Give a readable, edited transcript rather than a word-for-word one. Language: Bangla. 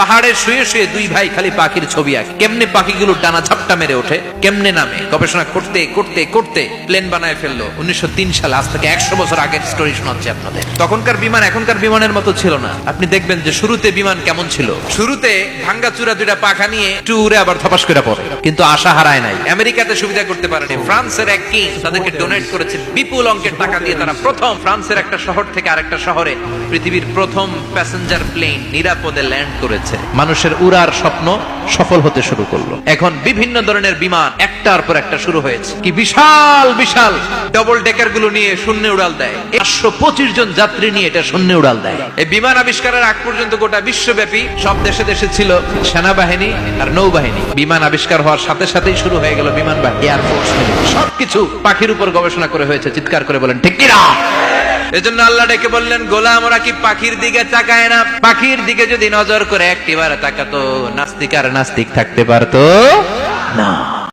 পাহাড়ে শুয়ে শুয়ে দুই ভাই খালি পাখির ছবি আঁকে, কেমনে পাখিগুলো ডানা ঝাপটা মেরে ওঠে, কেমনে নামে। গবেষণা করতে করতে করতে প্লেন বানায় ফেললো 1903 সালে। আজ থেকে 100 বছর আগের স্টোরি শোনাচ্ছি আপনাদের। তখনকার বিমান এখনকার বিমানের মতো ছিল না। আপনি দেখবেন যে শুরুতে বিমান কেমন ছিল। শুরুতে ভাঙ্গা চূড়া দুইটা পাখা নিয়ে একটু উড়ে আবার ধপাস করে পড়ে, কিন্তু আশা হারায় নাই। আমেরিকাতে সুবিধা করতে পারেনি। ফ্রান্সের এক কিং তাদেরকে ডোনেট করেছে বিপুল অঙ্কের টাকা দিয়ে। তারা প্রথম ফ্রান্সের একটা শহর থেকে আরেকটা শহরে পৃথিবীর প্রথম প্যাসেঞ্জার প্লেন নিরাপদে ল্যান্ড করেছে। মানুষের উড়ার স্বপ্ন সফল হতে শুরু করলো। এখন বিভিন্ন ধরনের বিমান একটার পর একটা শুরু হয়েছে। কি বিশাল বিশাল ডবল ডেকার গুলো নিয়ে শূন্যে উড়াল দেয়। 125 জন যাত্রী নিয়ে এটা শূন্যে উড়াল দেয়। এই বিমান আবিষ্কারের আগ পর্যন্ত গোটা বিশ্বব্যাপী সব দেশে দেশে ছিল সেনাবাহিনী আর নৌবাহিনী। বিমান আবিষ্কার হওয়ার সাথে সাথেই শুরু হয়ে গেল বিমান বাহিনী, এয়ারফোর্স। সবকিছু পাখির উপর গবেষণা করে হয়েছে। চিৎকার করে বলেন ঠিক কিনা? এজন্য আল্লাহ ডেকে বললেন, গোলাম ওরা কি পাখির দিকে তাকায় না? পাখির দিকে যদি নজর করে একটিবার তাকাতো, নাস্তিক আর নাস্তিক থাকতে পারতো না।